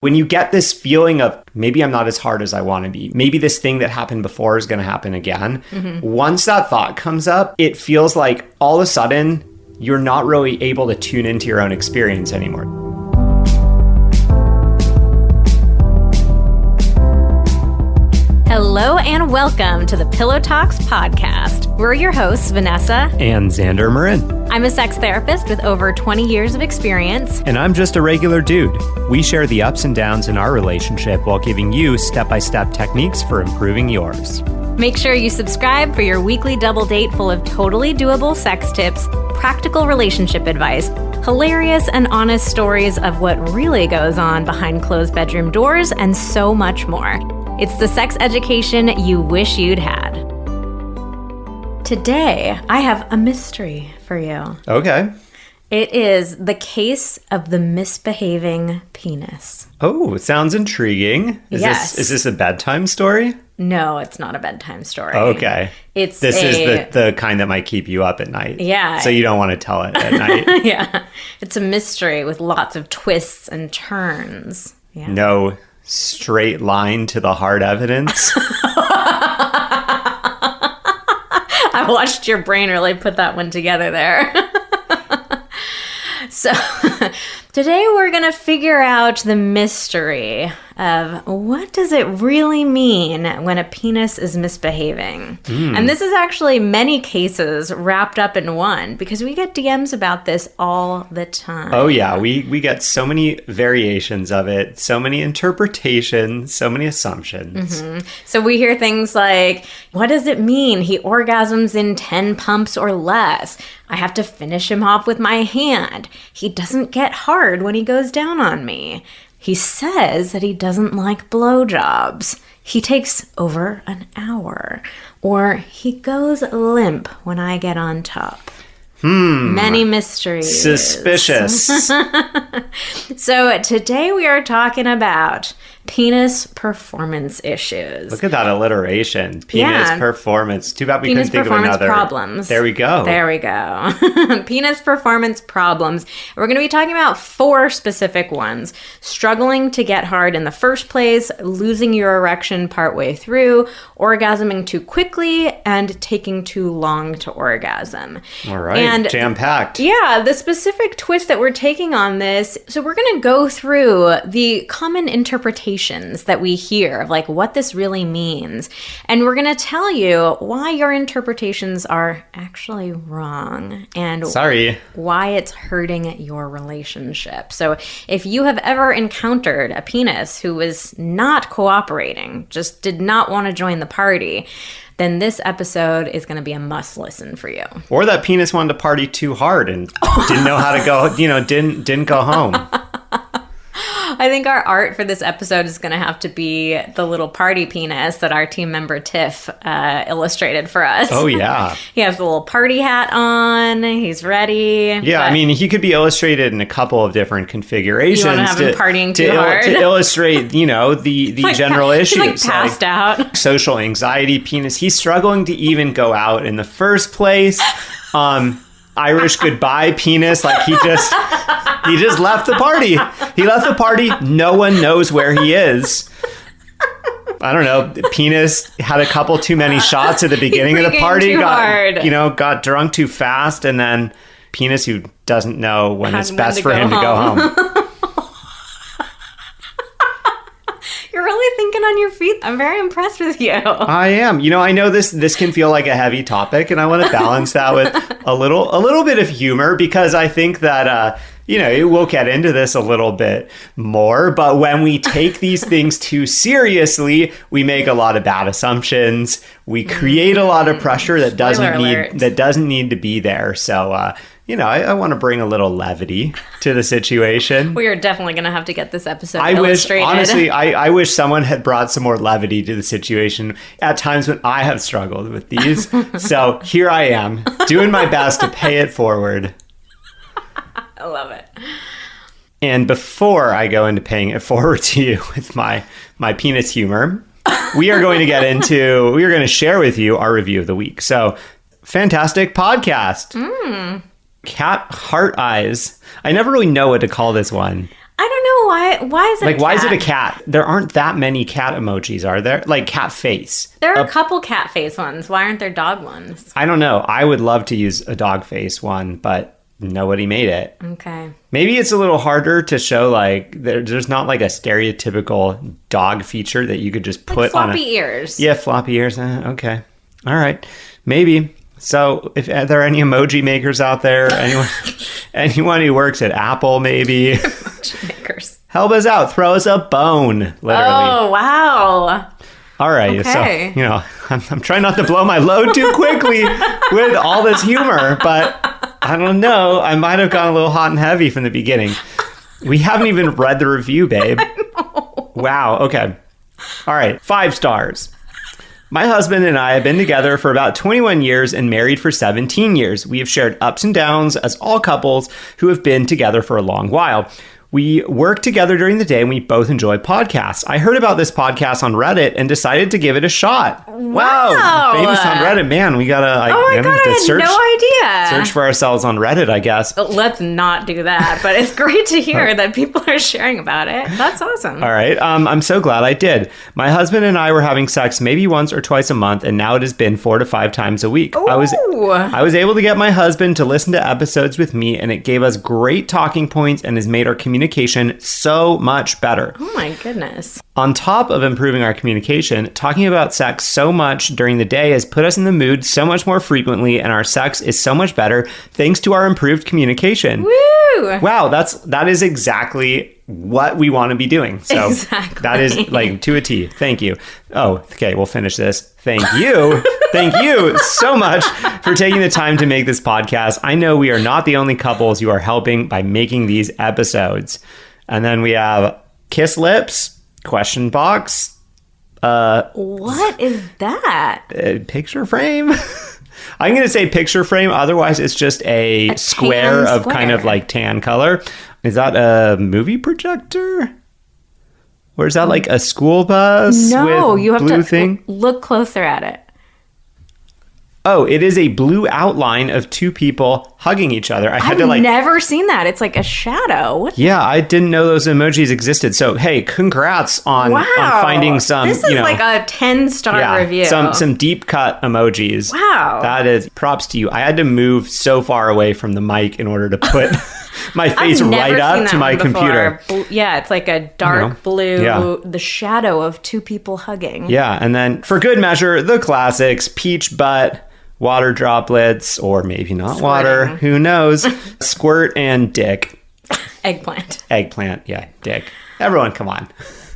When you get this feeling of maybe I'm not as hard as I want to be, maybe this thing that happened before is going to happen again. Once that thought comes up, it feels like all of a sudden you're not really able to tune into your own experience anymore. Hello and welcome to the Pillow Talks podcast. We're your hosts, Vanessa And Xander Marin. I'm a sex therapist with over 20 years of experience. And I'm just a regular dude. We share the ups and downs in our relationship while giving you step-by-step techniques for improving yours. Make sure you subscribe for your weekly double date full of totally doable sex tips, practical relationship advice, hilarious and honest stories of what really goes on behind closed bedroom doors, and so much more. It's the sex education you wish you'd had. Today, I have a mystery for you. Okay. It is the case of the misbehaving penis. Oh, it sounds intriguing. Yes. Is this a bedtime story? No, it's not a bedtime story. Okay. This is the kind that might keep you up at night. Yeah. So you don't want to tell it at night. Yeah. It's a mystery with lots of twists and turns. Yeah. No straight line to the hard evidence. I watched your brain really put that one together there. So today we're going to figure out the mystery of what does it really mean when a penis is misbehaving. And this is actually many cases wrapped up in one because we get DMs about this all the time. Oh yeah, we get so many variations of it, so many interpretations, so many assumptions. So we hear things like, what does it mean he orgasms in 10 pumps or less? I have to finish him off with my hand. He doesn't get hard when he goes down on me. He says that he doesn't like blowjobs. He takes over an hour. Or he goes limp when I get on top. Many mysteries. Suspicious. So today we are talking about penis performance issues. Look at that alliteration. Penis performance. Too bad we couldn't think of another. Penis performance problems. There we go. There we go. Penis performance problems. We're going to be talking about 4 specific ones. Struggling to get hard in the first place, losing your erection partway through, orgasming too quickly, and taking too long to orgasm. All right. And jam-packed. Yeah, the specific twist that we're taking on this, so we're going to go through the common interpretations that we hear of like what this really means. And we're going to tell you why your interpretations are actually wrong and why it's hurting your relationship. So if you have ever encountered a penis who was not cooperating, just did not want to join the party, then this episode is going to be a must listen for you. Or that penis wanted to party too hard and didn't know how to go, didn't go home. I think our art for this episode is going to have to be the little party penis that our team member Tiff illustrated for us. Oh, yeah. He has the little party hat on. He's ready. Yeah, I mean, he could be illustrated in a couple of different configurations. You want to have him partying too hard? To illustrate, the general issues. He's like passed out. Social anxiety penis. He's struggling to even go out in the first place. Irish goodbye penis. Like he just left the party. He left the party. No one knows where he is. I don't know. The penis had a couple too many shots at the beginning of the party. Got drunk too fast, and then penis who doesn't know when it's best for him to go home. You're really thinking on your feet. I'm very impressed with you. I am. I know this can feel like a heavy topic, and I want to balance that with a little bit of humor because I think that we'll get into this a little bit more, but when we take these things too seriously, we make a lot of bad assumptions. We create a lot of pressure that doesn't need to be there. So, I want to bring a little levity to the situation. We are definitely going to have to get this episode illustrated. Honestly, I wish someone had brought some more levity to the situation at times when I have struggled with these. So here I am, doing my best to pay it forward. I love it. And before I go into paying it forward to you with my penis humor, we are going to share with you our review of the week. So, fantastic podcast. Cat Heart Eyes. I never really know what to call this one. I don't know why. Why is it Like, a cat? why is it a cat? There aren't that many cat emojis, are there? Like cat face. There are a couple cat face ones. Why aren't there dog ones? I don't know. I would love to use a dog face one, but nobody made it. Okay. Maybe it's a little harder to show, like, there's not like a stereotypical dog feature that you could just put on floppy ears. Yeah, floppy ears. Okay. All right. Maybe. So if are there any emoji makers out there, anyone who works at Apple, maybe Emoji makers. help us out. Throw us a bone, literally. Oh, wow. All right. Okay. So, I'm trying not to blow my load too quickly with all this humor, but I don't know. I might have gone a little hot and heavy from the beginning. We haven't even read the review, babe. Wow. Okay. All right. 5 stars. My husband and I have been together for about 21 years and married for 17 years. We have shared ups and downs as all couples who have been together for a long while. We work together during the day and we both enjoy podcasts. I heard about this podcast on Reddit and decided to give it a shot. Wow. Famous on Reddit. Man, we gotta... Oh my God, I had no idea. Search for ourselves on Reddit, I guess. Let's not do that, but it's great to hear that people are sharing about it. That's awesome. All right. I'm so glad I did. My husband and I were having sex maybe once or twice a month, and now it has been 4 to 5 times a week. Ooh. I was able to get my husband to listen to episodes with me, and it gave us great talking points and has made our communication so much better. Oh my goodness. On top of improving our communication, talking about sex so much during the day has put us in the mood so much more frequently, and our sex is so much better thanks to our improved communication. Woo! Wow, that is exactly what we want to be doing. So exactly. That is like to a T. Thank you. Oh, okay, we'll finish this. Thank you. Thank you so much for taking the time to make this podcast. I know we are not the only couples you are helping by making these episodes. And then we have kiss lips, question box. What is that? Picture frame. I'm going to say picture frame. Otherwise, it's just a square of kind of like tan color. Is that a movie projector? Or is that like a school bus? No, with you have blue to thing? Look closer at it. Oh, it is a blue outline of 2 people hugging each other. I've never seen that. It's like a shadow. What? Yeah, I didn't know those emojis existed. So, hey, congrats on finding some, This is like a 10-star review. Some deep cut emojis. Wow. That is props to you. I had to move so far away from the mic in order to put my face right up to my computer. Yeah, it's like a dark blue, the shadow of 2 people hugging. Yeah, and then for good measure, the classics, peach butt, water droplets, or maybe not Squirting. water, who knows, squirt, and dick. Eggplant. Eggplant, yeah, dick. Everyone, come on.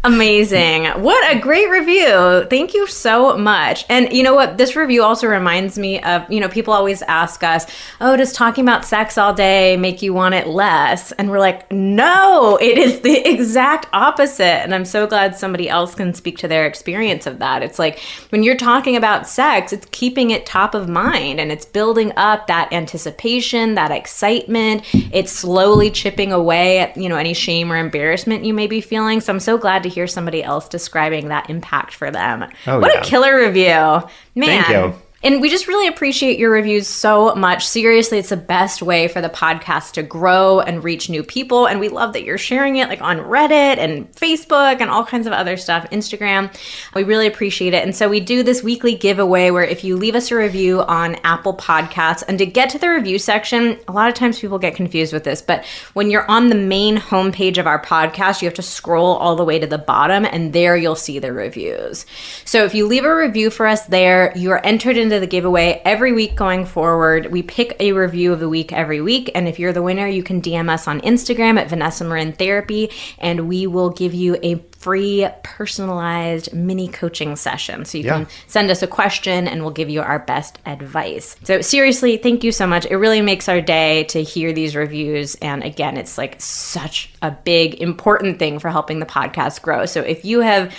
Amazing. What a great review. Thank you so much. And you know what? This review also reminds me of, people always ask us, oh, does talking about sex all day make you want it less? And we're like, no, it is the exact opposite. And I'm so glad somebody else can speak to their experience of that. It's like when you're talking about sex, it's keeping it top of mind and it's building up that anticipation, that excitement. It's slowly chipping away at, any shame or embarrassment you may be feeling. So I'm so glad to hear somebody else describing that impact for them. What a killer review. Man. Thank you. And we just really appreciate your reviews so much. Seriously, it's the best way for the podcast to grow and reach new people. And we love that you're sharing it like on Reddit and Facebook and all kinds of other stuff, Instagram. We really appreciate it. And so we do this weekly giveaway where if you leave us a review on Apple Podcasts, and to get to the review section, a lot of times people get confused with this, but when you're on the main homepage of our podcast, you have to scroll all the way to the bottom and there you'll see the reviews. So if you leave a review for us there, you are entered into the giveaway every week going forward. We pick a review of the week every week, and if you're the winner, you can DM us on Instagram at Vanessa Marin Therapy, and we will give you a free personalized mini coaching session. So you can send us a question and we'll give you our best advice. So seriously, thank you so much. It really makes our day to hear these reviews. And again, it's like such a big, important thing for helping the podcast grow. So if you have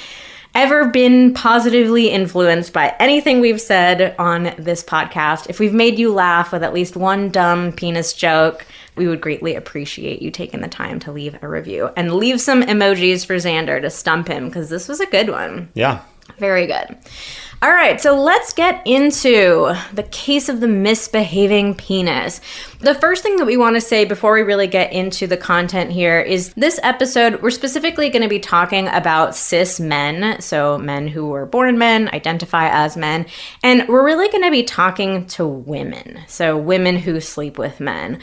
ever been positively influenced by anything we've said on this podcast, if we've made you laugh with at least one dumb penis joke, we would greatly appreciate you taking the time to leave a review and leave some emojis for Xander to stump him, because this was a good one. Yeah. Very good. All right, so let's get into the case of the misbehaving penis. The first thing that we want to say before we really get into the content here is this episode, we're specifically going to be talking about cis men, so men who were born men, identify as men, and we're really going to be talking to women, so women who sleep with men.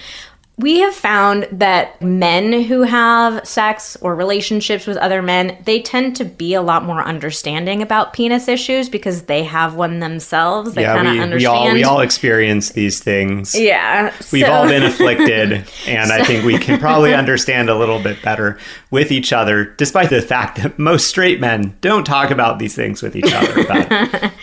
We have found that men who have sex or relationships with other men, they tend to be a lot more understanding about penis issues because they have one themselves. They kind of understand. We all experience these things. Yeah. We've all been afflicted, and I think we can probably understand a little bit better with each other, despite the fact that most straight men don't talk about these things with each other. But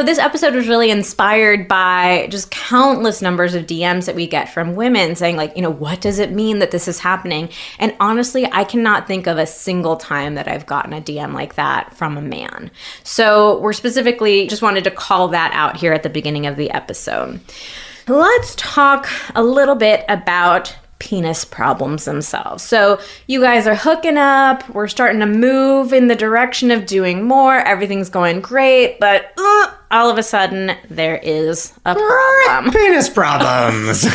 this episode was really inspired by just countless numbers of DMs that we get from women saying, like, what does it mean that this is happening? And honestly, I cannot think of a single time that I've gotten a DM like that from a man. So we're specifically just wanted to call that out here at the beginning of the episode. Let's talk a little bit about penis problems themselves. So you guys are hooking up, we're starting to move in the direction of doing more, everything's going great, but all of a sudden there is a problem. Penis problems.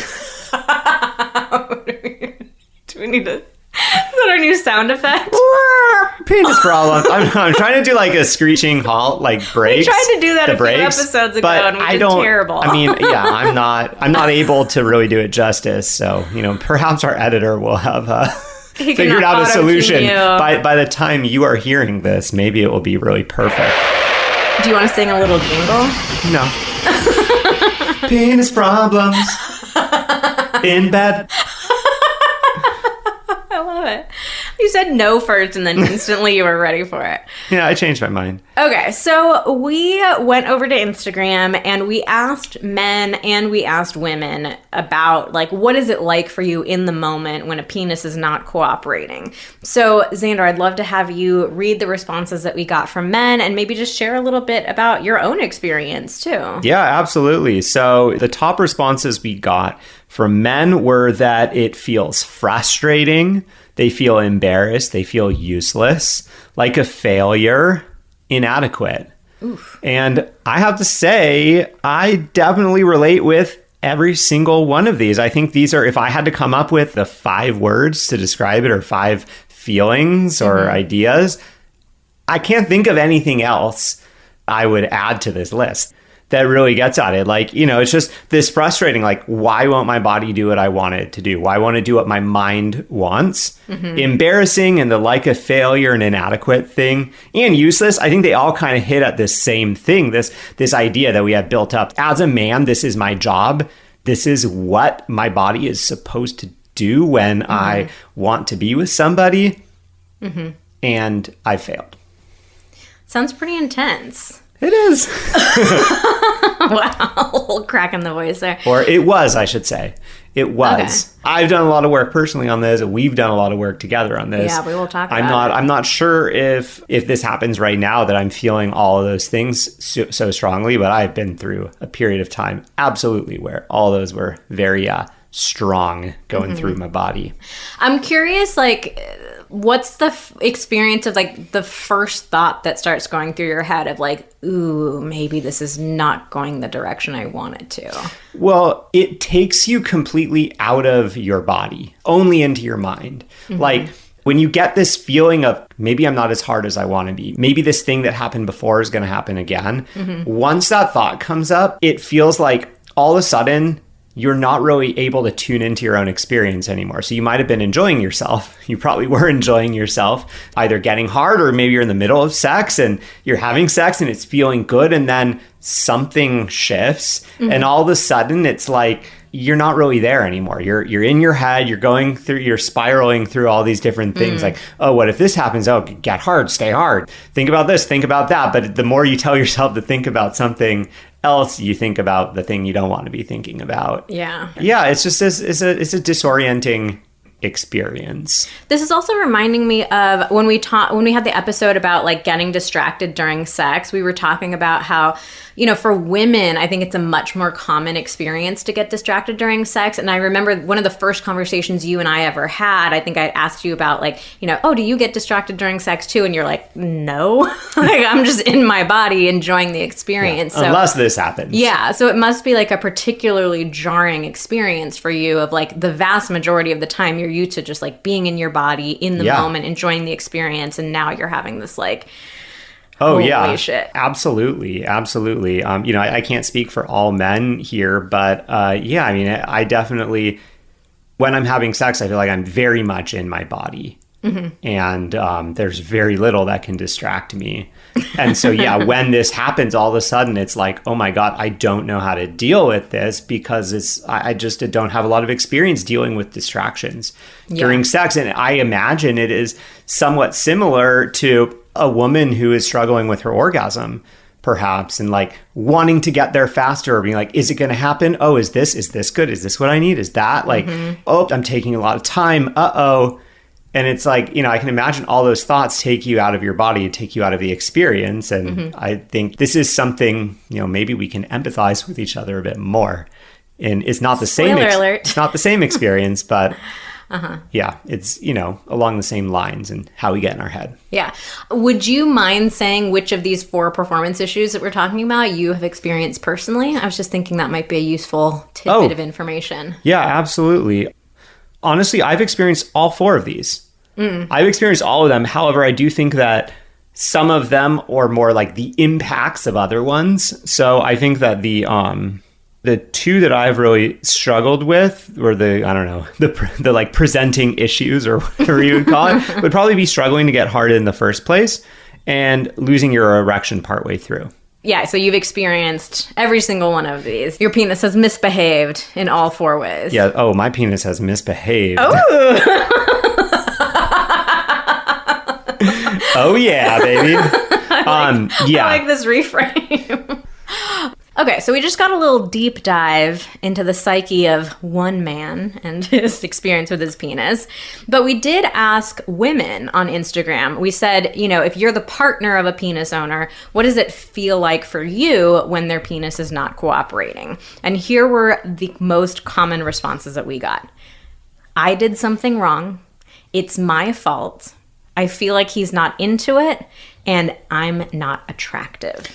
Do we need to... Is that our new sound effect? Penis problems. I'm trying to do like a screeching halt, like breaks. We tried to do that a few episodes ago, and we did terrible. I mean, yeah, I'm not able to really do it justice. So, perhaps our editor will have figured out a solution by the time you are hearing this. Maybe it will be really perfect. Do you want to sing a little jingle? No. Penis problems in bed. I love it. You said no first, and then instantly you were ready for it. Yeah, I changed my mind. Okay, so we went over to Instagram, and we asked men and we asked women about, like, what is it like for you in the moment when a penis is not cooperating? So, Xander, I'd love to have you read the responses that we got from men and maybe just share a little bit about your own experience, too. Yeah, absolutely. So the top responses we got from men were that it feels frustrating, they feel embarrassed, they feel useless, like a failure, inadequate. Oof. And I have to say, I definitely relate with every single one of these. I think these are, if I had to come up with the 5 words to describe it or 5 feelings or ideas, I can't think of anything else I would add to this list that really gets at it. Like, it's just this frustrating, like, why won't my body do what I want it to do? Why won't it do what my mind wants? Embarrassing and the like a failure and inadequate thing and useless. I think they all kind of hit at this same thing, this idea that we have built up. As a man, this is my job. This is what my body is supposed to do when I want to be with somebody. And I failed. Sounds pretty intense. It is. Wow. A little crack in the voice there. Or it was, I should say. It was. Okay. I've done a lot of work personally on this. We've done a lot of work together on this. Yeah, we will talk about it. I'm not sure if this happens right now that I'm feeling all of those things so strongly, but I've been through a period of time absolutely where all those were very strong going through my body. I'm curious, like, what's the experience of, like, the first thought that starts going through your head of, like, ooh, maybe this is not going the direction I want it to? Well, it takes you completely out of your body, only into your mind. Like, when you get this feeling of maybe I'm not as hard as I want to be, maybe this thing that happened before is going to happen again. Once that thought comes up, it feels like all of a sudden you're not really able to tune into your own experience anymore. So you might have been enjoying yourself. You probably were enjoying yourself, either getting hard or maybe you're in the middle of sex and you're having sex and it's feeling good. And then something shifts and all of a sudden it's like, you're not really there anymore. You're in your head, you're spiraling through all these different things like, oh, what if this happens? Oh, get hard, stay hard. Think about this, think about that. But the more you tell yourself to think about something else, you think about the thing you don't want to be thinking about. Yeah. Yeah, it's just it's a disorienting experience. This is also reminding me of when we had the episode about like getting distracted during sex. We were talking about how, you know, for women, I think it's a much more common experience to get distracted during sex. And I remember one of the first conversations you and I ever had, I think I asked you about like, you know, oh, do you get distracted during sex too? And you're like, no, like I'm just in my body enjoying the experience. Yeah, unless this happens. Yeah. So it must be like a particularly jarring experience for you of like the vast majority of the time you're used to just like being in your body in the moment, enjoying the experience. And now you're having this like, holy shit. Absolutely. Absolutely. You know, I can't speak for all men here, but yeah, I mean, I definitely, when I'm having sex, I feel like I'm very much in my body. Mm-hmm. And there's very little that can distract me. And so, yeah, when this happens, all of a sudden it's like, oh my God, I don't know how to deal with this because I just don't have a lot of experience dealing with distractions during sex. And I imagine it is somewhat similar to a woman who is struggling with her orgasm, perhaps, and like wanting to get there faster or being like, is it going to happen? Oh, is this good? Is this what I need? Is that like, oh, I'm taking a lot of time. Uh-oh. And it's like, you know, I can imagine all those thoughts take you out of your body, take you out of the experience. And I think this is something, you know, maybe we can empathize with each other a bit more. And it's not the same. It's not the same experience, but yeah, it's, you know, along the same lines and how we get in our head. Yeah. Would you mind saying which of these 4 performance issues that we're talking about you have experienced personally? I was just thinking that might be a useful tidbit of information. Yeah, absolutely. Honestly, I've experienced all 4 of these. I've experienced all of them. However, I do think that some of them are more like the impacts of other ones. So I think that the 2 that I've really struggled with were the like presenting issues or whatever you would call it, would probably be struggling to get hard in the first place and losing your erection partway through. Yeah, so you've experienced every single one of these. Your penis has misbehaved in all 4 ways. Yeah. Oh, my penis has misbehaved. Oh! Oh, yeah, baby. Yeah. I like this reframe. Okay, so we just got a little deep dive into the psyche of one man and his experience with his penis. But we did ask women on Instagram. We said, you know, if you're the partner of a penis owner, what does it feel like for you when their penis is not cooperating? And here were the most common responses that we got. I did something wrong. It's my fault. I feel like he's not into it, and I'm not attractive.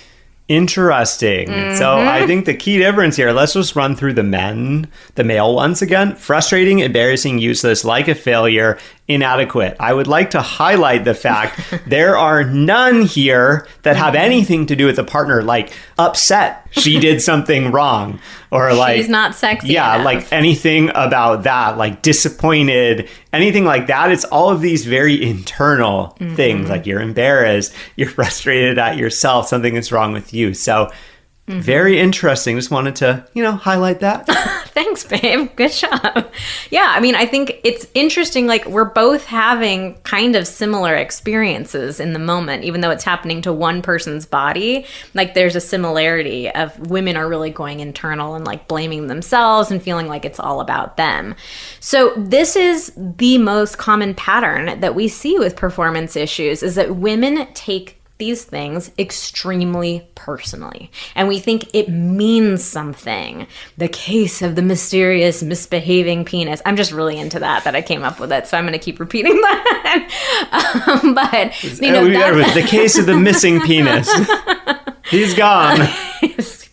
Interesting. So I think the key difference here, let's just run through the male ones again. Frustrating, embarrassing, useless, like a failure, inadequate. I would like to highlight the fact there are none here that have anything to do with the partner, like upset she did something wrong, or like she's not sexy enough. Like anything about that, like disappointed, anything like that. It's all of these very internal things, like you're embarrassed, you're frustrated at yourself, something is wrong with you. So very interesting. Just wanted to, highlight that. Thanks, babe. Good job. Yeah, I mean, I think it's interesting. Like, we're both having kind of similar experiences in the moment, even though it's happening to one person's body. Like, there's a similarity of women are really going internal and like blaming themselves and feeling like it's all about them. So this is the most common pattern that we see with performance issues, is that women take these things extremely personally, and we think it means something. The case of the mysterious misbehaving penis. I'm just really into that I came up with it, so I'm going to keep repeating that. But the case of the missing penis. He's gone.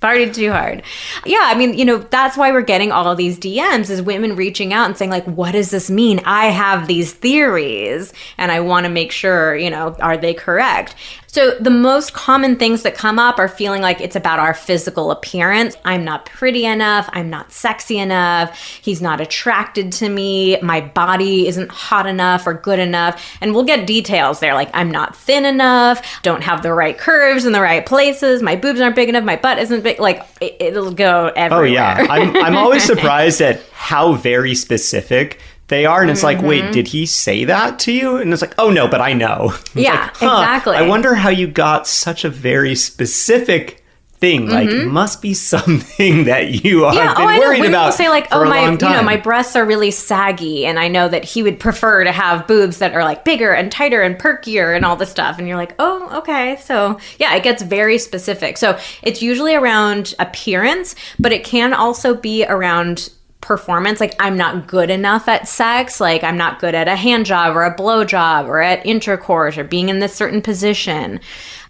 Partied too hard. Yeah, I mean, that's why we're getting all of these DMs, is women reaching out and saying like, what does this mean? I have these theories and I want to make sure, are they correct? So the most common things that come up are feeling like it's about our physical appearance. I'm not pretty enough. I'm not sexy enough. He's not attracted to me. My body isn't hot enough or good enough. And we'll get details there, like I'm not thin enough, don't have the right curves in the right places, my boobs aren't big enough, my butt isn't big. Like it'll go everywhere. Oh yeah, I'm always surprised at how very specific they are. And it's like, wait, did he say that to you? And it's like, oh no, but I know. Yeah, like, exactly. I wonder how you got such a very specific thing. Like, must be something that you have been worried Women about will say like, for a my, long time. my breasts are really saggy, and I know that he would prefer to have boobs that are like bigger and tighter and perkier and all this stuff. And you're like, oh, okay. So yeah, it gets very specific. So it's usually around appearance, but it can also be around performance. Like, I'm not good enough at sex. Like, I'm not good at a hand job or a blow job or at intercourse or being in this certain position.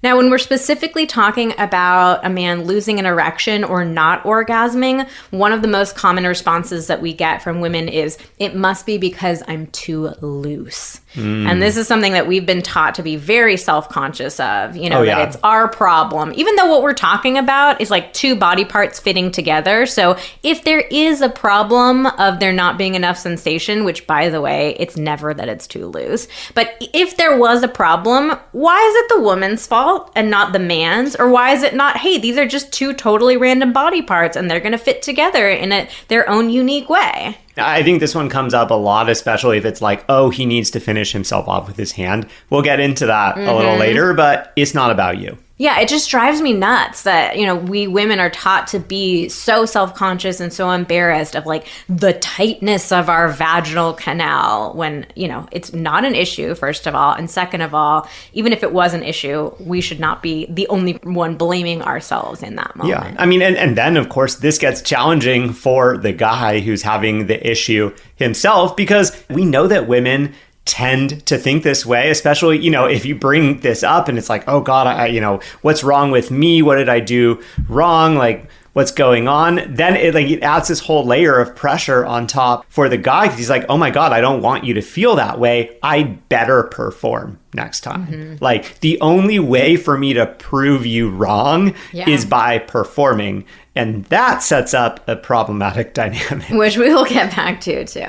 Now, when we're specifically talking about a man losing an erection or not orgasming, one of the most common responses that we get from women is, it must be because I'm too loose. And this is something that we've been taught to be very self-conscious of, that it's our problem, even though what we're talking about is like two body parts fitting together. So if there is a problem of there not being enough sensation, which, by the way, it's never that it's too loose, but if there was a problem, why is it the woman's fault and not the man's? Or why is it not, hey, these are just two totally random body parts and they're going to fit together in their own unique way? I think this one comes up a lot, especially if it's like, oh, he needs to finish himself off with his hand. We'll get into that a little later, but it's not about you. Yeah, it just drives me nuts that, we women are taught to be so self-conscious and so embarrassed of like the tightness of our vaginal canal when, it's not an issue, first of all. And second of all, even if it was an issue, we should not be the only one blaming ourselves in that moment. Yeah. I mean, and then, of course, this gets challenging for the guy who's having the issue himself, because we know that women tend to think this way, especially, if you bring this up and it's like, oh God, what's wrong with me? What did I do wrong? Like, what's going on? Then it adds this whole layer of pressure on top for the guy, because he's like, oh my God, I don't want you to feel that way. I better perform next time. Like, the only way for me to prove you wrong is by performing. And that sets up a problematic dynamic. Which we will get back to, too.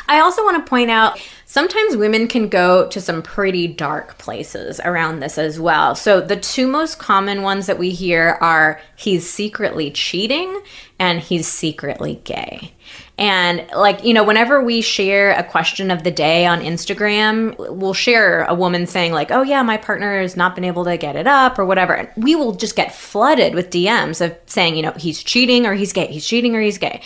I also want to point out, sometimes women can go to some pretty dark places around this as well. So the two most common ones that we hear are, he's secretly cheating and he's secretly gay. And whenever we share a question of the day on Instagram, we'll share a woman saying like, oh yeah, my partner has not been able to get it up or whatever. And we will just get flooded with DMs of saying, he's cheating or he's gay, he's cheating or he's gay.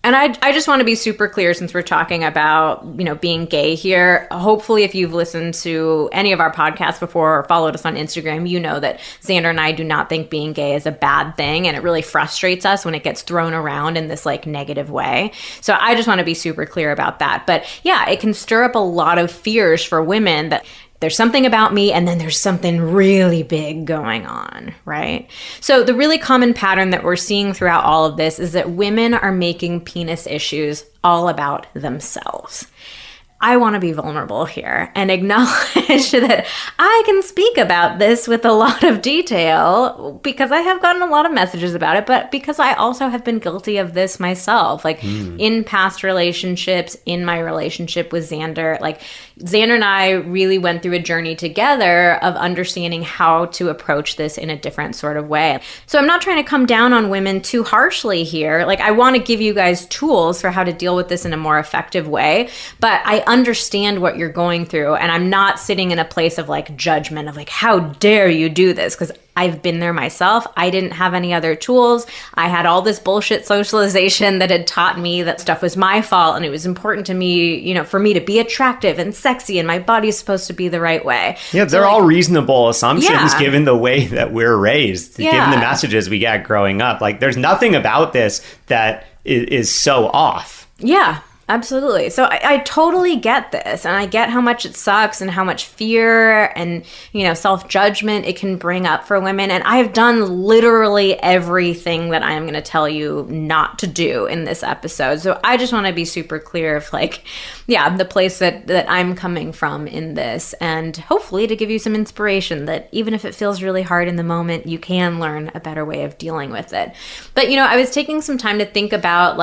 And I just want to be super clear, since we're talking about, being gay here. Hopefully, if you've listened to any of our podcasts before or followed us on Instagram, you know that Xander and I do not think being gay is a bad thing. And it really frustrates us when it gets thrown around in this like negative way. So I just want to be super clear about that. But yeah, it can stir up a lot of fears for women that there's something about me and then there's something really big going on, right? So the really common pattern that we're seeing throughout all of this is that women are making penis issues all about themselves. I want to be vulnerable here and acknowledge that I can speak about this with a lot of detail because I have gotten a lot of messages about it, but because I also have been guilty of this myself, like in past relationships, in my relationship with Xander. Like, Xander and I really went through a journey together of understanding how to approach this in a different sort of way. So I'm not trying to come down on women too harshly here. Like, I want to give you guys tools for how to deal with this in a more effective way, but I understand what you're going through, and I'm not sitting in a place of like judgment of like, how dare you do this? Because I've been there myself. I didn't have any other tools. I had all this bullshit socialization that had taught me that stuff was my fault, and it was important to me, for me to be attractive and sexy, and my body's supposed to be the right way. Yeah, they're all reasonable assumptions given the way that we're raised, given the messages we get growing up. Like, there's nothing about this that is so off. Yeah. Absolutely. So I totally get this, and I get how much it sucks and how much fear and, self-judgment it can bring up for women. And I've done literally everything that I am going to tell you not to do in this episode. So I just want to be super clear of the place that I'm coming from in this, and hopefully to give you some inspiration that even if it feels really hard in the moment, you can learn a better way of dealing with it. But, I was taking some time to think about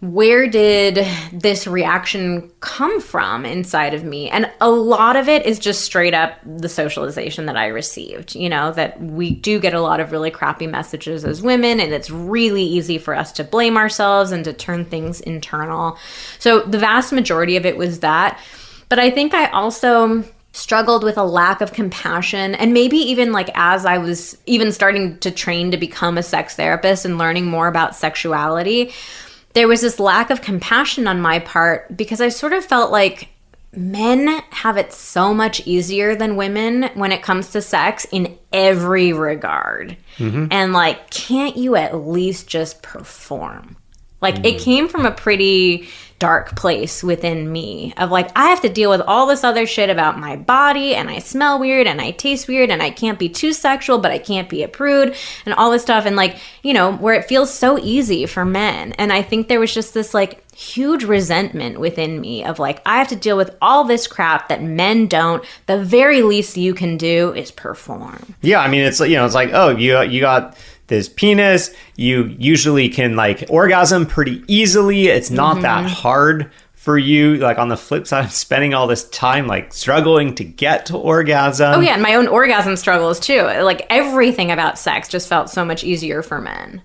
where did this reaction come from inside of me? And a lot of it is just straight up the socialization that I received, that we do get a lot of really crappy messages as women, and it's really easy for us to blame ourselves and to turn things internal. So the vast majority of it was that. But I think I also struggled with a lack of compassion. And maybe even like as I was even starting to train to become a sex therapist and learning more about sexuality, there was this lack of compassion on my part because I sort of felt like men have it so much easier than women when it comes to sex in every regard. And like, can't you at least just perform? Like, it came from a pretty dark place within me of like, I have to deal with all this other shit about my body, and I smell weird and I taste weird and I can't be too sexual, but I can't be a prude and all this stuff. And like, you know, where it feels so easy for men. And I think there was just this like huge resentment within me of like, I have to deal with all this crap that men don't. The very least you can do is perform. Yeah, I mean, it's, you know, it's like, oh, you got this penis, you usually can like orgasm pretty easily. It's not that hard for you. Like on the flip side, spending all this time like struggling to get to orgasm. Oh yeah, and my own orgasm struggles too. Like everything about sex just felt so much easier for men.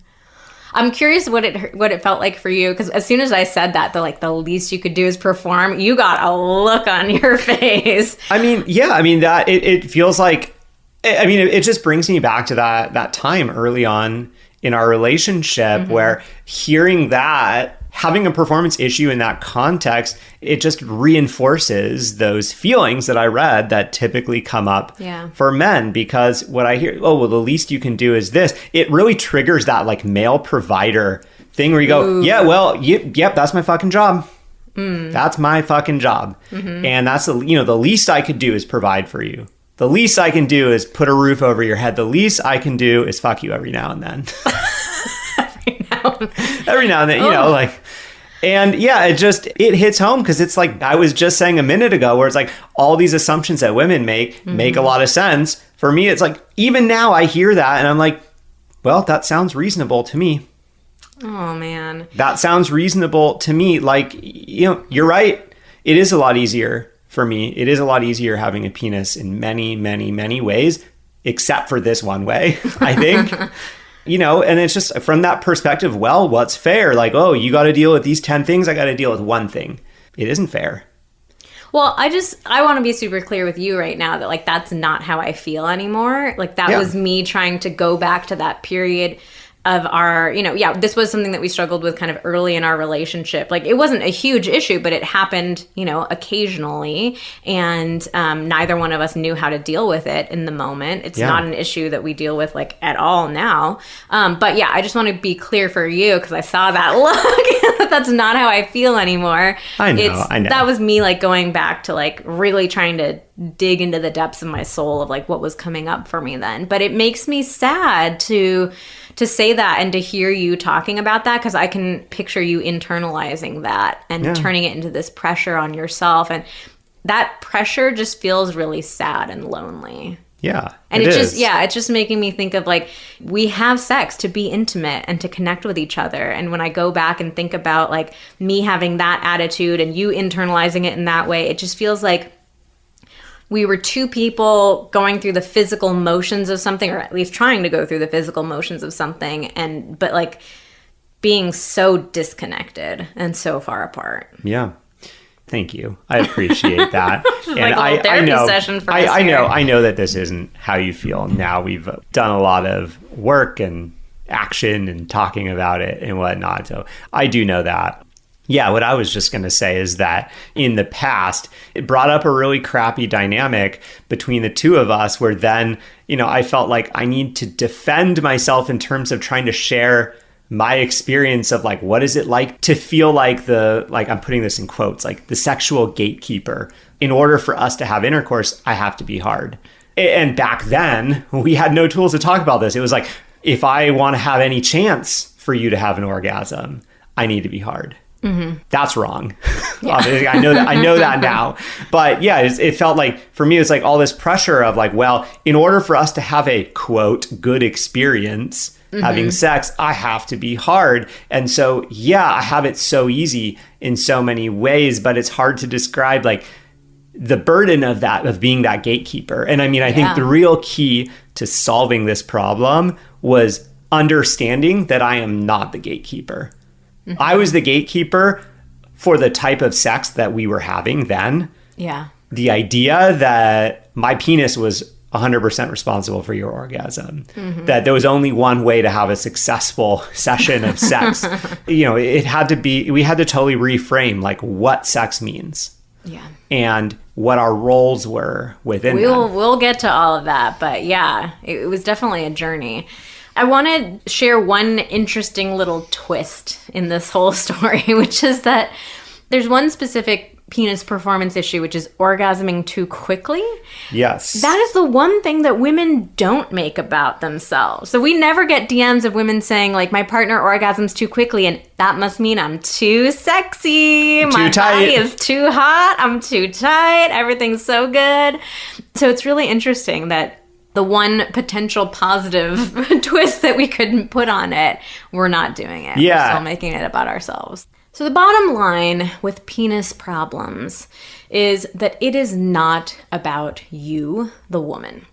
I'm curious what it felt like for you, because as soon as I said that, the least you could do is perform, you got a look on your face. I mean, yeah, I mean that it feels like, I mean, it just brings me back to that time early on in our relationship where hearing that, having a performance issue in that context, it just reinforces those feelings that I read that typically come up for men. Because what I hear, oh, well, the least you can do is this. It really triggers that like male provider thing where you go, yeah, well, yep, that's my fucking job. That's my fucking job. And that's the least I could do is provide for you. The least I can do is put a roof over your head. The least I can do is fuck you every now and then. Every now and then, you know, like, and yeah, it hits home because it's like I was just saying a minute ago where it's like all these assumptions that women make a lot of sense. For me, it's like, even now I hear that and I'm like, well, that sounds reasonable to me. Oh, man. That sounds reasonable to me. Like, you know, you're right. It is a lot easier. For me, it is a lot easier having a penis in many, many, many ways, except for this one way, I think. You know, and it's just from that perspective, well, what's fair? Like, oh, you got to deal with these 10 things. I got to deal with one thing. It isn't fair. Well, I want to be super clear with you right now that like, that's not how I feel anymore. Like that was me trying to go back to that period of our, you know, this was something that we struggled with kind of early in our relationship. Like it wasn't a huge issue, but it happened, you know, occasionally. And neither one of us knew how to deal with it in the moment. It's not an issue that we deal with like at all now. But yeah, I just want to be clear for you because I saw that look. That's not how I feel anymore. I know. That was me like going back to like really trying to dig into the depths of my soul of like what was coming up for me then. But it makes me sad to say that and to hear you talking about that, because I can picture you internalizing that and turning it into this pressure on yourself. And that pressure just feels really sad and lonely. Yeah. And it's just making me think of like, we have sex to be intimate and to connect with each other. And when I go back and think about like me having that attitude and you internalizing it in that way, it just feels like we were two people going through the physical motions of something, or at least trying to go through the physical motions of something, but like being so disconnected and so far apart. Yeah. Thank you. I appreciate that. And like a little therapy session for us here. I know that this isn't how you feel now. We've done a lot of work and action and talking about it and whatnot. So I do know that. Yeah, what I was just going to say is that in the past, it brought up a really crappy dynamic between the two of us where then, you know, I felt like I need to defend myself in terms of trying to share my experience of like, what is it like to feel like I'm putting this in quotes, like the sexual gatekeeper. In order for us to have intercourse, I have to be hard. And back then, we had no tools to talk about this. It was like, if I want to have any chance for you to have an orgasm, I need to be hard. Mm-hmm. That's wrong. Yeah. I know that now. But yeah, it felt like, for me, it's like all this pressure of like, well, in order for us to have a quote, good experience, having sex, I have to be hard. And so, yeah, I have it so easy in so many ways, but it's hard to describe like the burden of that, of being that gatekeeper. And I mean, I think the real key to solving this problem was understanding that I am not the gatekeeper. I was the gatekeeper for the type of sex that we were having then. Yeah. the idea that my penis was 100% responsible for your orgasm, that there was only one way to have a successful session of sex. It had to be, we had to totally reframe like what sex means. Yeah. And what our roles were within that. We'll get to all of that, but yeah, it was definitely a journey. I want to share one interesting little twist in this whole story, which is that there's one specific penis performance issue, which is orgasming too quickly. Yes. That is the one thing that women don't make about themselves. So we never get DMs of women saying, like, my partner orgasms too quickly, and that must mean I'm too sexy. My body is too hot. I'm too tight. Everything's so good. So it's really interesting that the one potential positive twist that we could put on it, we're not doing it. Yeah. We're still making it about ourselves. So the bottom line with penis problems is that it is not about you, the woman.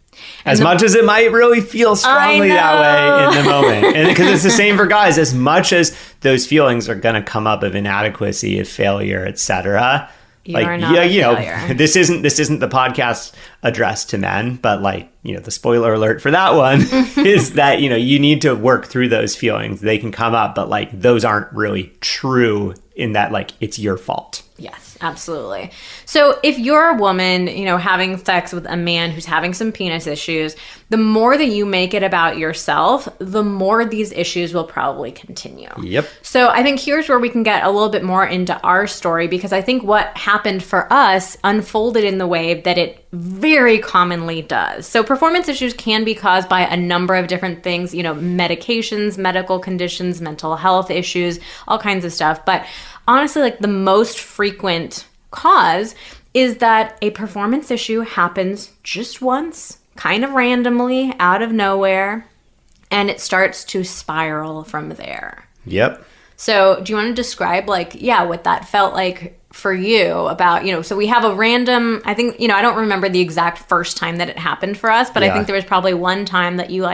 As much as it might really feel strongly that way in the moment. And because it's the same for guys, as much as those feelings are going to come up of inadequacy, of failure, etc. You're not a failure. This isn't the podcast addressed to men, but the spoiler alert for that one is that, you need to work through those feelings. They can come up, but those aren't really true in that it's your fault. Yes, absolutely. So if you're a woman, having sex with a man who's having some penis issues, the more that you make it about yourself, the more these issues will probably continue. Yep. So I think here's where we can get a little bit more into our story, because I think what happened for us unfolded in the way that it very commonly does. So performance issues can be caused by a number of different things, medications, medical conditions, mental health issues, all kinds of stuff. But honestly, the most frequent cause is that a performance issue happens just once, kind of randomly, out of nowhere, and it starts to spiral from there. Yep. So do you want to describe what that felt like for you about, so we have a random, I think, I don't remember the exact first time that it happened for us, but I think there was probably one time that you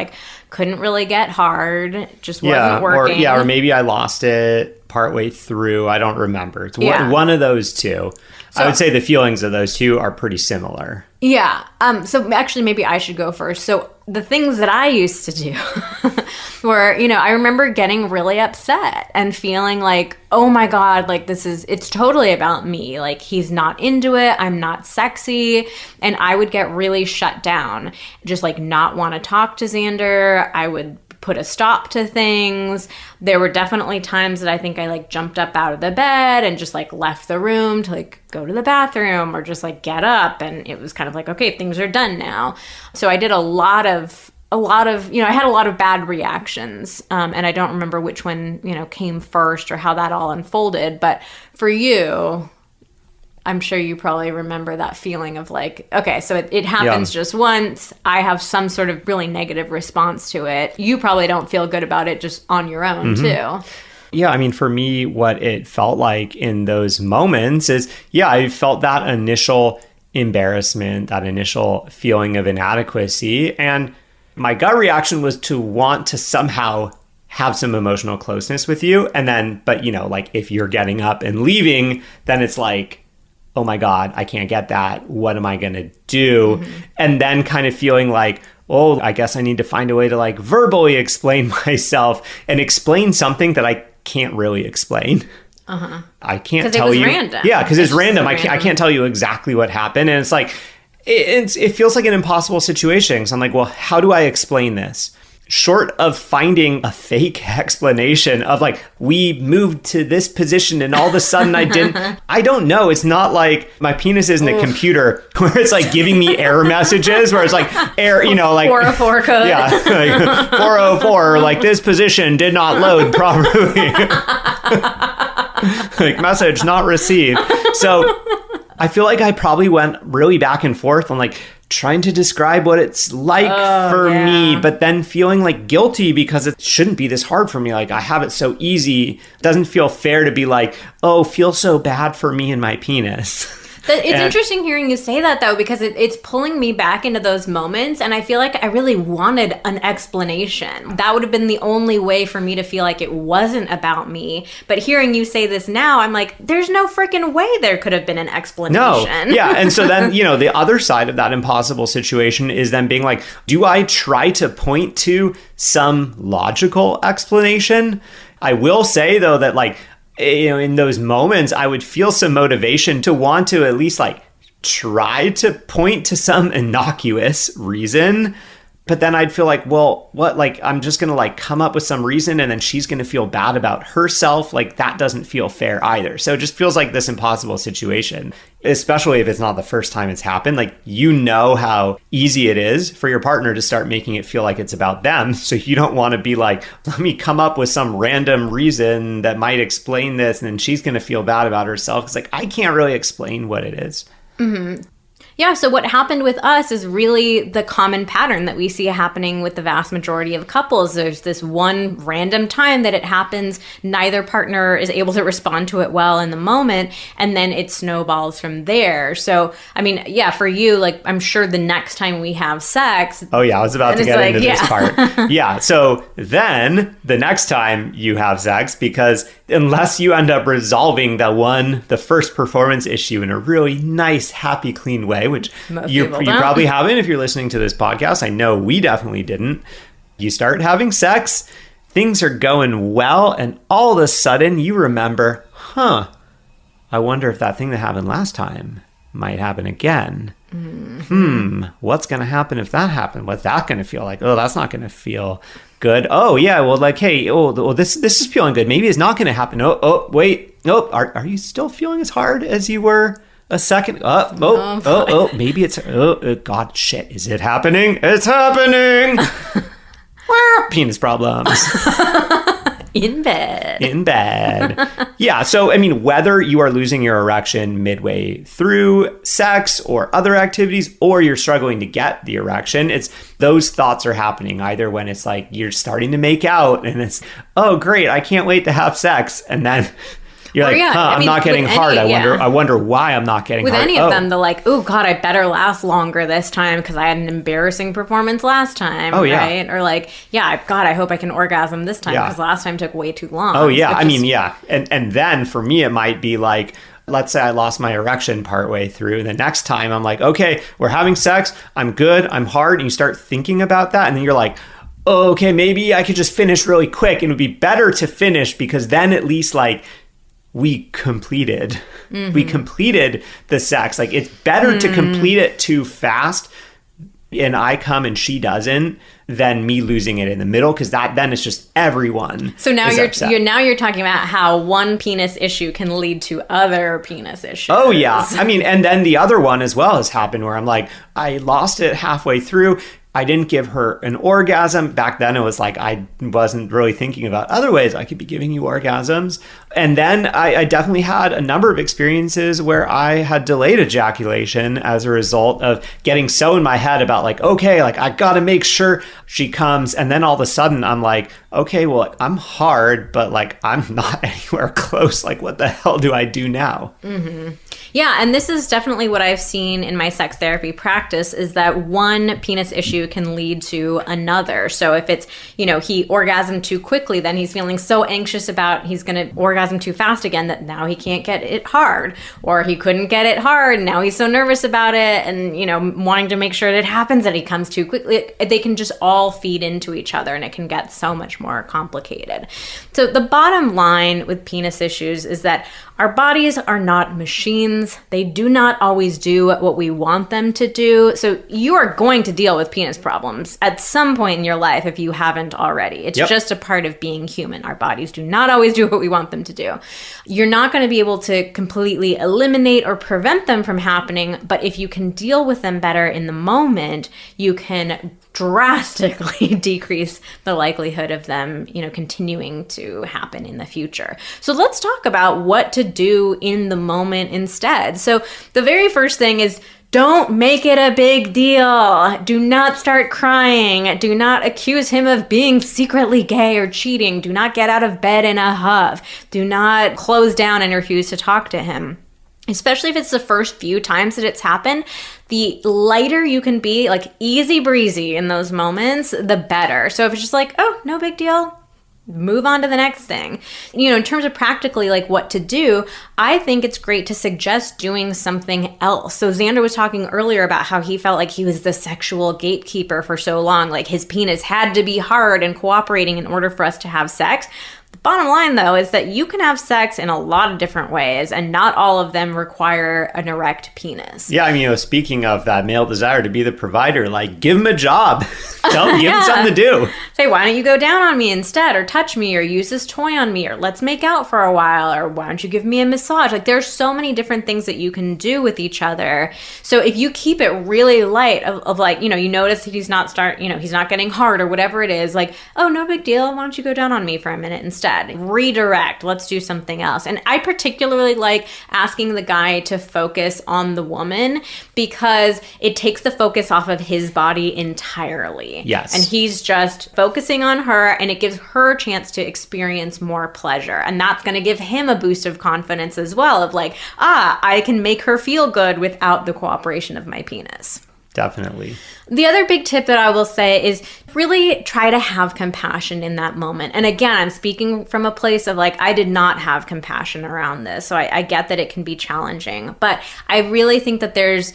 couldn't really get hard. It just wasn't working. Or maybe I lost it partway through. I don't remember. It's one of those two. So, I would say the feelings of those two are pretty similar. Yeah. So actually, maybe I should go first. So the things that I used to do were, I remember getting really upset and feeling like, oh my God, it's totally about me. He's not into it. I'm not sexy. And I would get really shut down, just not want to talk to Xander. I would put a stop to things. There were definitely times that I think I jumped up out of the bed and just left the room to go to the bathroom or just get up, and it was kind of okay, things are done now. So I did a lot of I had a lot of bad reactions, and I don't remember which one came first or how that all unfolded. But for you, I'm sure you probably remember that feeling of okay, so it happens just once. I have some sort of really negative response to it. You probably don't feel good about it just on your own too. Yeah, I mean, for me, what it felt like in those moments is, I felt that initial embarrassment, that initial feeling of inadequacy. And my gut reaction was to want to somehow have some emotional closeness with you. And then, but if you're getting up and leaving, then it's oh my God, I can't get that. What am I going to do? And then kind of feeling oh, I guess I need to find a way to verbally explain myself and explain something that I can't really explain. I can't tell you. Random. Yeah, because it's random. I can't tell you exactly what happened. And it's it feels like an impossible situation. So I'm well, how do I explain this? Short of finding a fake explanation of we moved to this position and all of a sudden I didn't. I don't know. It's not my penis isn't a computer where it's giving me error messages where it's error, 404 code. Yeah, 404, this position did not load properly. Message not received. So I feel I probably went really back and forth on trying to describe what it's for me, but then feeling guilty because it shouldn't be this hard for me. I have it so easy. It doesn't feel fair to be feel so bad for me and my penis. It's interesting hearing you say that, though, because it's pulling me back into those moments, and I feel like I really wanted an explanation. That would have been the only way for me to feel like it wasn't about me. But hearing you say this now, I'm like, there's no freaking way there could have been an explanation. No. Yeah. And so then, the other side of that impossible situation is then being like, do I try to point to some logical explanation? I will say, though, that like, in those moments, I would feel some motivation to want to at least like try to point to some innocuous reason. But then I'd feel like, well, what, like, I'm just going to like come up with some reason and then she's going to feel bad about herself. Like, that doesn't feel fair either. So it just feels like this impossible situation, especially if it's not the first time it's happened. Like, how easy it is for your partner to start making it feel like it's about them. So you don't want to be like, let me come up with some random reason that might explain this. And then she's going to feel bad about herself. It's like, I can't really explain what it is. Mm-hmm. Yeah, so what happened with us is really the common pattern that we see happening with the vast majority of couples. There's this one random time that it happens, neither partner is able to respond to it well in the moment, and then it snowballs from there. So, I mean, yeah, for you, like, I'm sure the next time we have sex... Oh, yeah, I was about to get into this part. Yeah, so then the next time you have sex, because unless you end up resolving the first performance issue in a really nice, happy, clean way, which you probably haven't if you're listening to this podcast. I know we definitely didn't. You start having sex, things are going well, and all of a sudden you remember, I wonder if that thing that happened last time might happen again. Mm-hmm. What's going to happen if that happened? What's that going to feel like? Oh, that's not going to feel good. Oh, yeah, well, like, hey, this is feeling good. Maybe it's not going to happen. Oh, wait. Oh, are you still feeling as hard as you were a second? Maybe it's... God, shit, is it happening? It's happening! Penis problems. In bed. Yeah, so, I mean, whether you are losing your erection midway through sex or other activities, or you're struggling to get the erection, it's those thoughts are happening either when it's like you're starting to make out and it's, oh, great, I can't wait to have sex. And then... You're like, I'm not getting hard. I wonder why I'm not getting hard. With any of them, they're like, oh, God, I better last longer this time because I had an embarrassing performance last time. Oh, yeah. Right? Or like, yeah, God, I hope I can orgasm this time because last time took way too long. Oh, yeah. I mean, yeah. And then for me, it might be like, let's say I lost my erection partway through. The next time I'm like, okay, we're having sex. I'm good. I'm hard. And you start thinking about that. And then you're like, oh, okay, maybe I could just finish really quick. And it would be better to finish because then at least like, we completed the sex. Like, it's better to complete it too fast and I come and she doesn't than me losing it in the middle, because then it's just everyone. So now you're talking about how one penis issue can lead to other penis issues. Oh yeah. I mean, and then the other one as well has happened where I'm like, I lost it halfway through. I didn't give her an orgasm. Back then it was like I wasn't really thinking about other ways I could be giving you orgasms. And then I definitely had a number of experiences where I had delayed ejaculation as a result of getting so in my head about like, okay, like I got to make sure she comes. And then all of a sudden I'm like, okay, well, I'm hard, but like I'm not anywhere close. Like, what the hell do I do now? Mm-hmm. Yeah, and this is definitely what I've seen in my sex therapy practice is that one penis issue can lead to another. So if it's, he orgasmed too quickly, then he's feeling so anxious about he's going to orgasm too fast again that now he can't get it hard. Or he couldn't get it hard, and now he's so nervous about it and, wanting to make sure that it happens and he comes too quickly. They can just all feed into each other and it can get so much more complicated. So the bottom line with penis issues is that our bodies are not machines. They do not always do what we want them to do. So you are going to deal with penis problems at some point in your life if you haven't already. It's just a part of being human. Our bodies do not always do what we want them to do. You're not going to be able to completely eliminate or prevent them from happening, but if you can deal with them better in the moment, you can drastically decrease the likelihood of them, continuing to happen in the future. So let's talk about what to do in the moment instead. So the very first thing is, don't make it a big deal. Do not start crying. Do not accuse him of being secretly gay or cheating. Do not get out of bed in a huff. Do not close down and refuse to talk to him. especially if it's the first few times that it's happened, the lighter you can be, like easy breezy in those moments, the better. So if it's just like, oh, no big deal, move on to the next thing. You know, in terms of practically like what to do, I think it's great to suggest doing something else. So Xander was talking earlier about how he felt like he was the sexual gatekeeper for so long. Like his penis had to be hard and cooperating in order for us to have sex. The bottom line, though, is that you can have sex in a lot of different ways, and not all of them require an erect penis. Yeah, I mean, you know, speaking of that male desire to be the provider, like, give him a job. Give him something to do. Say, why don't you go down on me instead, or touch me, or use this toy on me, or let's make out for a while, or why don't you give me a massage? Like, there's so many different things that you can do with each other. So if you keep it really light of like, you know, you notice that he's not getting hard or whatever it is, like, oh, no big deal. Why don't you go down on me for a minute instead? Redirect. Let's do something else. And I particularly like asking the guy to focus on the woman because it takes the focus off of his body entirely. Yes. And he's just focusing on her, and it gives her a chance to experience more pleasure. And that's going to give him a boost of confidence as well of like, I can make her feel good without the cooperation of my penis. Definitely. The other big tip that I will say is really try to have compassion in that moment. And again, I'm speaking from a place of like, I did not have compassion around this. So I get that it can be challenging, but I really think that there's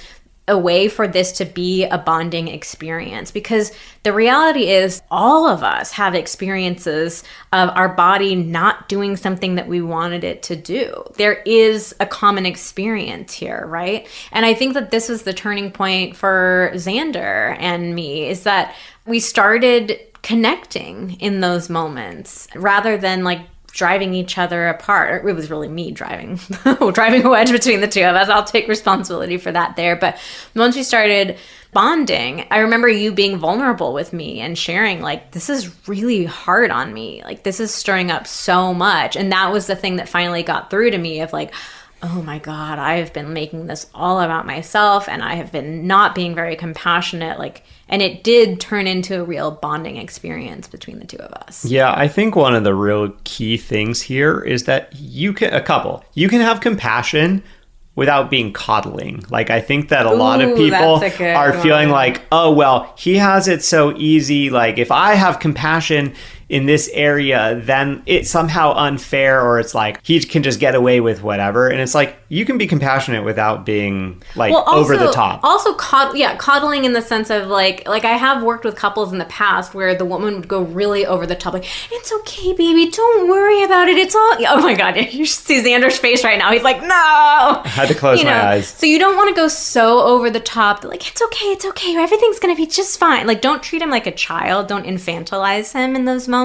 a way for this to be a bonding experience, because the reality is all of us have experiences of our body not doing something that we wanted it to do. There is a common experience here, right? And I think that this was the turning point for Xander and me, is that we started connecting in those moments rather than like driving each other apart. It was really me driving a wedge between the two of us. I'll take responsibility for that there. But once we started bonding, I remember you being vulnerable with me and sharing like, this is really hard on me. Like, this is stirring up so much. And that was the thing that finally got through to me of like, oh my God, I've been making this all about myself, and I have been not being very compassionate. Like, and it did turn into a real bonding experience between the two of us. Yeah, I think one of the real key things here is that you can have compassion without being coddling. Like, I think that a lot of people are feeling like, oh, well, he has it so easy. Like, if I have compassion in this area, then it's somehow unfair, or it's like he can just get away with whatever. And it's like, you can be compassionate without being like over the top. Also, coddling in the sense of like I have worked with couples in the past where the woman would go really over the top, like, it's okay, baby, don't worry about it. It's all, oh my God, you should see Xander's face right now. He's like, no. I had to close my eyes. So you don't want to go so over the top that like, it's okay. Everything's going to be just fine. Like, don't treat him like a child. Don't infantilize him in those moments.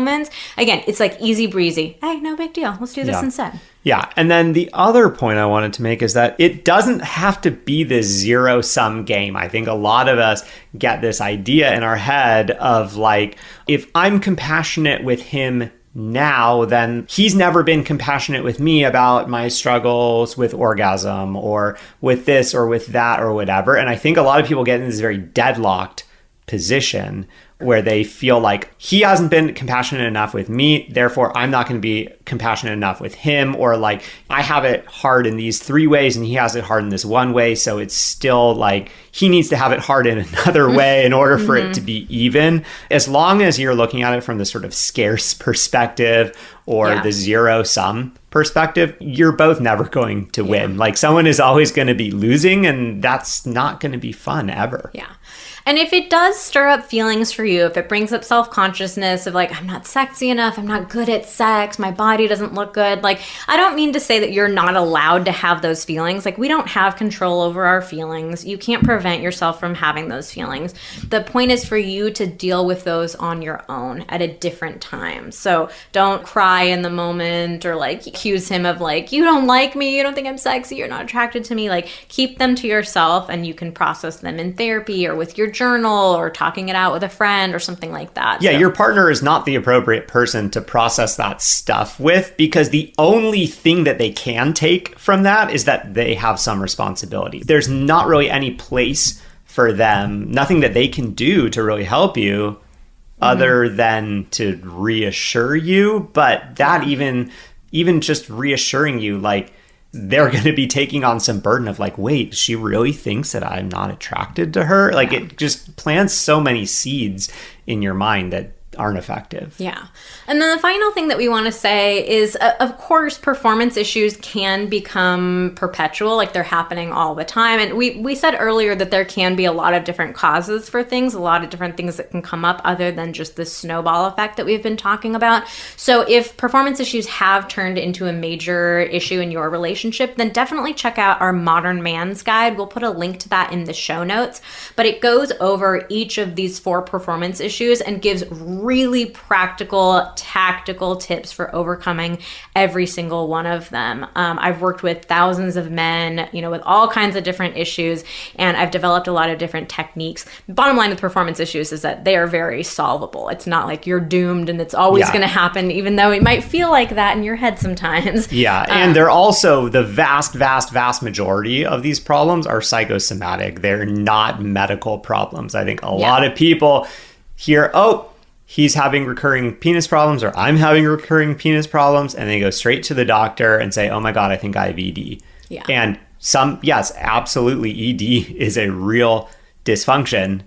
Again, it's like easy breezy. Hey, no big deal. Let's do this instead. Yeah. And then the other point I wanted to make is that it doesn't have to be this zero-sum game. I think a lot of us get this idea in our head of like, if I'm compassionate with him now, then he's never been compassionate with me about my struggles with orgasm or with this or with that or whatever. And I think a lot of people get in this very deadlocked position where they feel like he hasn't been compassionate enough with me, therefore I'm not going to be compassionate enough with him, or like I have it hard in these 3 ways and he has it hard in this 1 way, so it's still like he needs to have it hard in another way in order for it to be even. As long as you're looking at it from the sort of scarce perspective or the zero-sum perspective, you're both never going to win. Like, someone is always going to be losing, and that's not going to be fun ever. Yeah. And if it does stir up feelings for you, if it brings up self-consciousness of like, I'm not sexy enough, I'm not good at sex, my body doesn't look good. Like, I don't mean to say that you're not allowed to have those feelings. Like, we don't have control over our feelings. You can't prevent yourself from having those feelings. The point is for you to deal with those on your own at a different time. So don't cry in the moment or like accuse him of like, you don't like me, you don't think I'm sexy, you're not attracted to me. Like, keep them to yourself, and you can process them in therapy or with your journal or talking it out with a friend or something like that. Yeah, your partner is not the appropriate person to process that stuff with, because the only thing that they can take from that is that they have some responsibility. There's not really any place for them, nothing that they can do to really help you other than to reassure you. But that even just reassuring you, like, they're going to be taking on some burden of like, wait, she really thinks that I'm not attracted to her? Like, it just plants so many seeds in your mind that aren't effective. Yeah. And then the final thing that we want to say is, of course, performance issues can become perpetual, like they're happening all the time. And we said earlier that there can be a lot of different causes for things, a lot of different things that can come up other than just the snowball effect that we've been talking about. So if performance issues have turned into a major issue in your relationship, then definitely check out our Modern Man's Guide. We'll put a link to that in the show notes, but it goes over each of these 4 performance issues and gives really practical, tactical tips for overcoming every single one of them. I've worked with thousands of men, with all kinds of different issues, and I've developed a lot of different techniques. Bottom line with performance issues is that they are very solvable. It's not like you're doomed and it's always going to happen, even though it might feel like that in your head sometimes. Yeah, and they're also, the vast majority of these problems are psychosomatic. They're not medical problems. I think a lot of people hear, oh, he's having recurring penis problems, or I'm having recurring penis problems, and they go straight to the doctor and say, oh my God, I think I have ED. Yeah. And yes, absolutely, ED is a real dysfunction,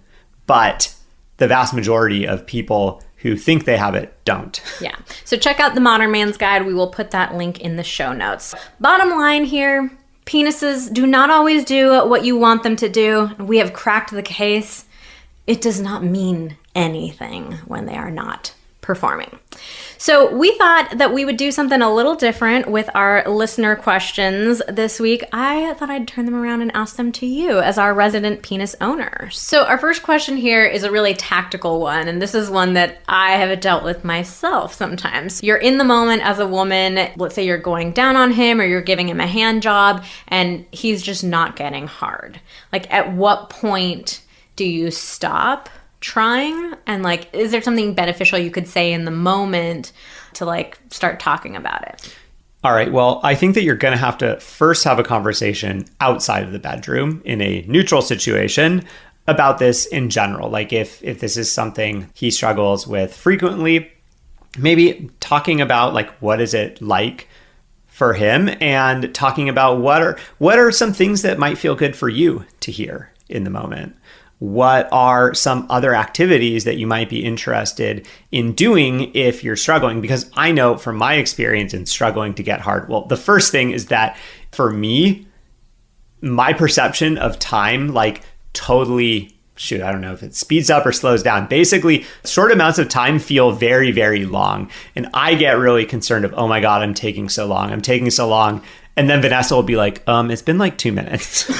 but the vast majority of people who think they have it don't. Yeah. So check out the Modern Man's Guide. We will put that link in the show notes. Bottom line here, penises do not always do what you want them to do. We have cracked the case. It does not mean anything when they are not performing. So we thought that we would do something a little different with our listener questions this week. I thought I'd turn them around and ask them to you as our resident penis owner. So our first question here is a really tactical one, and this is one that I have dealt with myself sometimes. You're in the moment as a woman, let's say you're going down on him or you're giving him a hand job, and he's just not getting hard. Like, at what point do you stop trying? And like, is there something beneficial you could say in the moment to like start talking about it? All right. Well, I think that you're going to have to first have a conversation outside of the bedroom in a neutral situation about this in general. Like if this is something he struggles with frequently, maybe talking about like, what is it like for him, and talking about what are some things that might feel good for you to hear in the moment. What are some other activities that you might be interested in doing if you're struggling? Because I know from my experience in struggling to get hard, well, the first thing is that for me, my perception of time, like totally, I don't know if it speeds up or slows down. Basically, short amounts of time feel very, very long. And I get really concerned of, oh my God, I'm taking so long. And then Vanessa will be like, it's been like 2 minutes.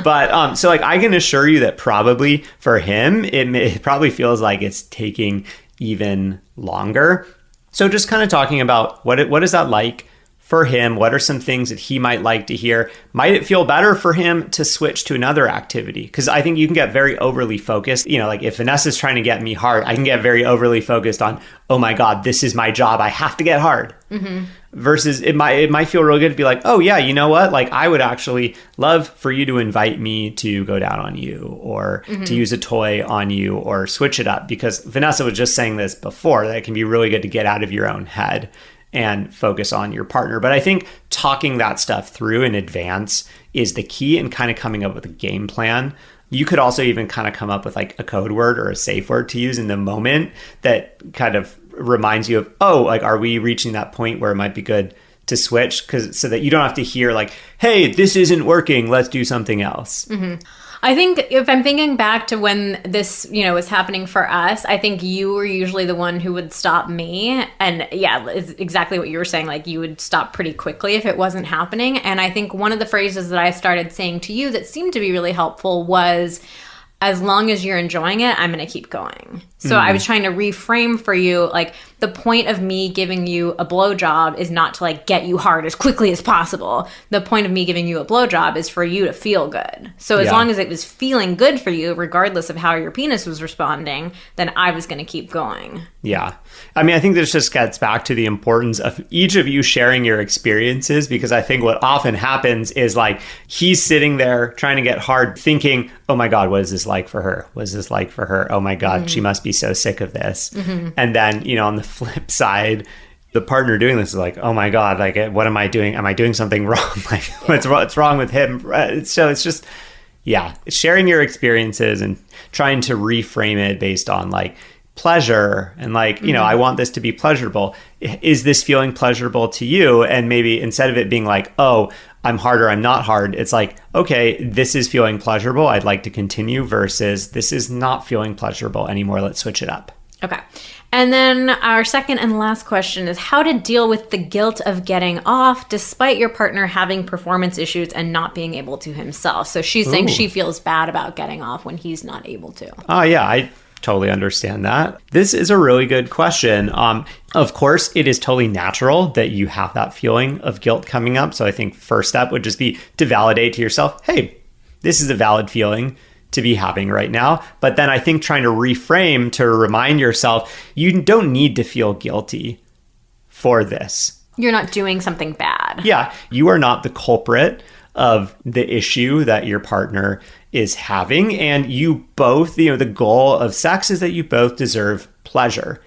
But so like I can assure you that probably for him, it probably feels like it's taking even longer. So just kind of talking about what is that like for him? What are some things that he might like to hear? Might it feel better for him to switch to another activity? Because I think you can get very overly focused. Like if Vanessa's trying to get me hard, I can get very overly focused on, oh my God, this is my job. I have to get hard. Mm-hmm. Versus it might feel real good to be like, oh yeah, you know what? Like I would actually love for you to invite me to go down on you, or to use a toy on you, or switch it up. Because Vanessa was just saying this before, that it can be really good to get out of your own head and focus on your partner. But I think talking that stuff through in advance is the key, and kind of coming up with a game plan. You could also even kind of come up with like a code word or a safe word to use in the moment that kind of reminds you of, oh, like, are we reaching that point where it might be good to switch? So that you don't have to hear like, hey, this isn't working, let's do something else. Mm-hmm. I think if I'm thinking back to when this, was happening for us, I think you were usually the one who would stop me. And yeah, it's exactly what you were saying. Like you would stop pretty quickly if it wasn't happening. And I think one of the phrases that I started saying to you that seemed to be really helpful was, as long as you're enjoying it, I'm going to keep going. So I was trying to reframe for you, like the point of me giving you a blowjob is not to like get you hard as quickly as possible. The point of me giving you a blowjob is for you to feel good. So as long as it was feeling good for you, regardless of how your penis was responding, then I was going to keep going. Yeah. I mean, I think this just gets back to the importance of each of you sharing your experiences, because I think what often happens is like he's sitting there trying to get hard thinking, oh my God, what is this like for her? What is this like for her? Oh my God, she must be so sick of this. Mm-hmm. And then, on the flip side, the partner doing this is like, oh my God, like, what am I doing? Am I doing something wrong? Like, what's wrong with him? So it's just, yeah, sharing your experiences and trying to reframe it based on like pleasure and like, you know, I want this to be pleasurable. Is this feeling pleasurable to you? And maybe instead of it being like, oh, I'm hard or I'm not hard, it's like, okay, this is feeling pleasurable. I'd like to continue versus this is not feeling pleasurable anymore. Let's switch it up. Okay. And then our second and last question is how to deal with the guilt of getting off despite your partner having performance issues and not being able to himself. So she's saying she feels bad about getting off when he's not able to. Oh, yeah, I totally understand that. This is a really good question. Of course, it is totally natural that you have that feeling of guilt coming up. So I think first step would just be to validate to yourself, hey, this is a valid feeling to be having right now. But then I think trying to reframe to remind yourself, you don't need to feel guilty for this. You're not doing something bad. Yeah, you are not the culprit of the issue that your partner is having. And you both, you know, the goal of sex is that you both deserve pleasure.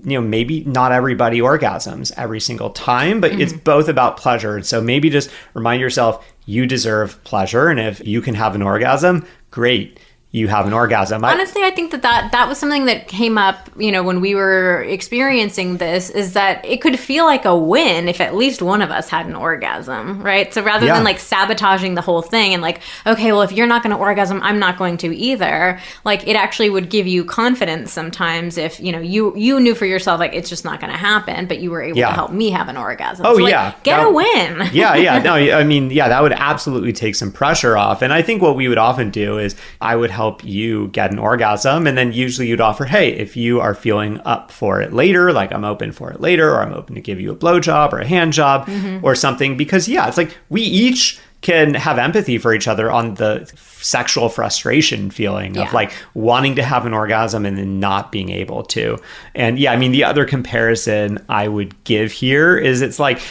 You know, maybe not everybody orgasms every single time, but it's both about pleasure. And so maybe just remind yourself, you deserve pleasure. And if you can have an orgasm, great. You have an orgasm. Honestly, I think that was something that came up, you know, when we were experiencing this, is that it could feel like a win if at least one of us had an orgasm, right? So rather than like sabotaging the whole thing and like, okay, well, if you're not going to orgasm, I'm not going to either. Like it actually would give you confidence sometimes if, you know, you knew for yourself, like it's just not going to happen, but you were able to help me have an orgasm. Oh, so, like, yeah. Get a win. Yeah. No, I mean, yeah, that would absolutely take some pressure off. And I think what we would often do is I would help you get an orgasm. And then usually you'd offer, hey, if you are feeling up for it later, like I'm open for it later, or I'm open to give you a blowjob or a hand job or something. Because yeah, it's like we each can have empathy for each other on the sexual frustration feeling of like wanting to have an orgasm and then not being able to. And yeah, I mean, the other comparison I would give here is it's like,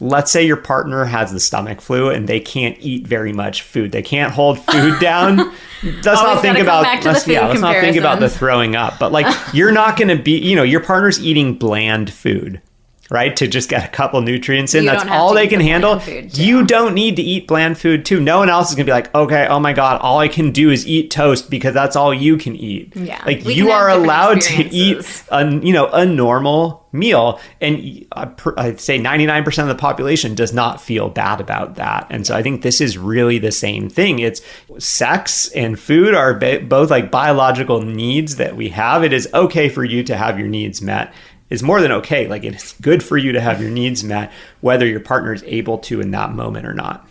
let's say your partner has the stomach flu and they can't eat very much food. They can't hold food down. Let's not think about the throwing up. But like you're not going to be, you know, your partner's eating bland food, right? To just get a couple nutrients in. That's all they can handle. You don't need to eat bland food too. No one else is going to be like, okay, oh my God, all I can do is eat toast because that's all you can eat. Yeah. Like you are allowed to eat a normal meal. And I'd say 99% of the population does not feel bad about that. And so I think this is really the same thing. It's sex and food are both like biological needs that we have. It is okay for you to have your needs met. It's more than okay. Like it's good for you to have your needs met, whether your partner is able to in that moment or not.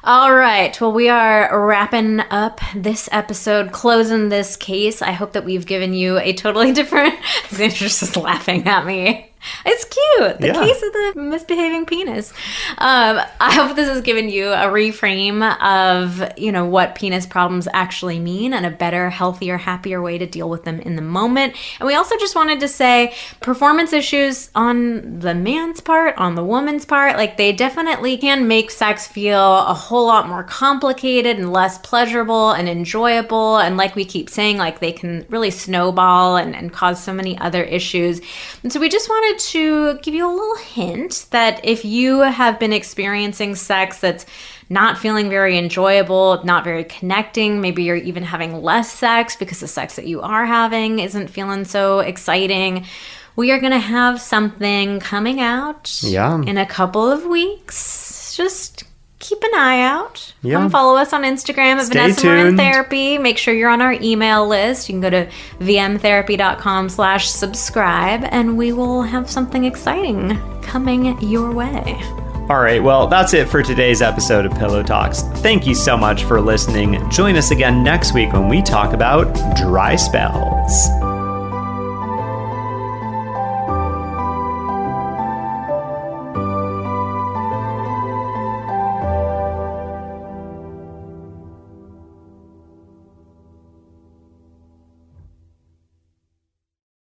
All right. Well, we are wrapping up this episode, closing this case. I hope that we've given you a totally different... Xander's just laughing at me. It's cute. The case of the misbehaving penis. I hope this has given you a reframe of, you know, what penis problems actually mean and a better, healthier, happier way to deal with them in the moment. And we also just wanted to say performance issues on the man's part, on the woman's part, like they definitely can make sex feel a whole lot more complicated and less pleasurable and enjoyable. And like we keep saying, like they can really snowball and cause so many other issues. And so we just wanted to give you a little hint that if you have been experiencing sex that's not feeling very enjoyable, not very connecting, maybe you're even having less sex because the sex that you are having isn't feeling so exciting, we are going to have something coming out in a couple of weeks. Just keep an eye out. Come follow us on Instagram at Vanessa Morin Therapy. Make sure you're on our email list. You can go to vmtherapy.com/subscribe and we will have something exciting coming your way. All right, well, that's it for today's episode of Pillow Talks. Thank you so much for listening. Join us again next week when we talk about dry spells.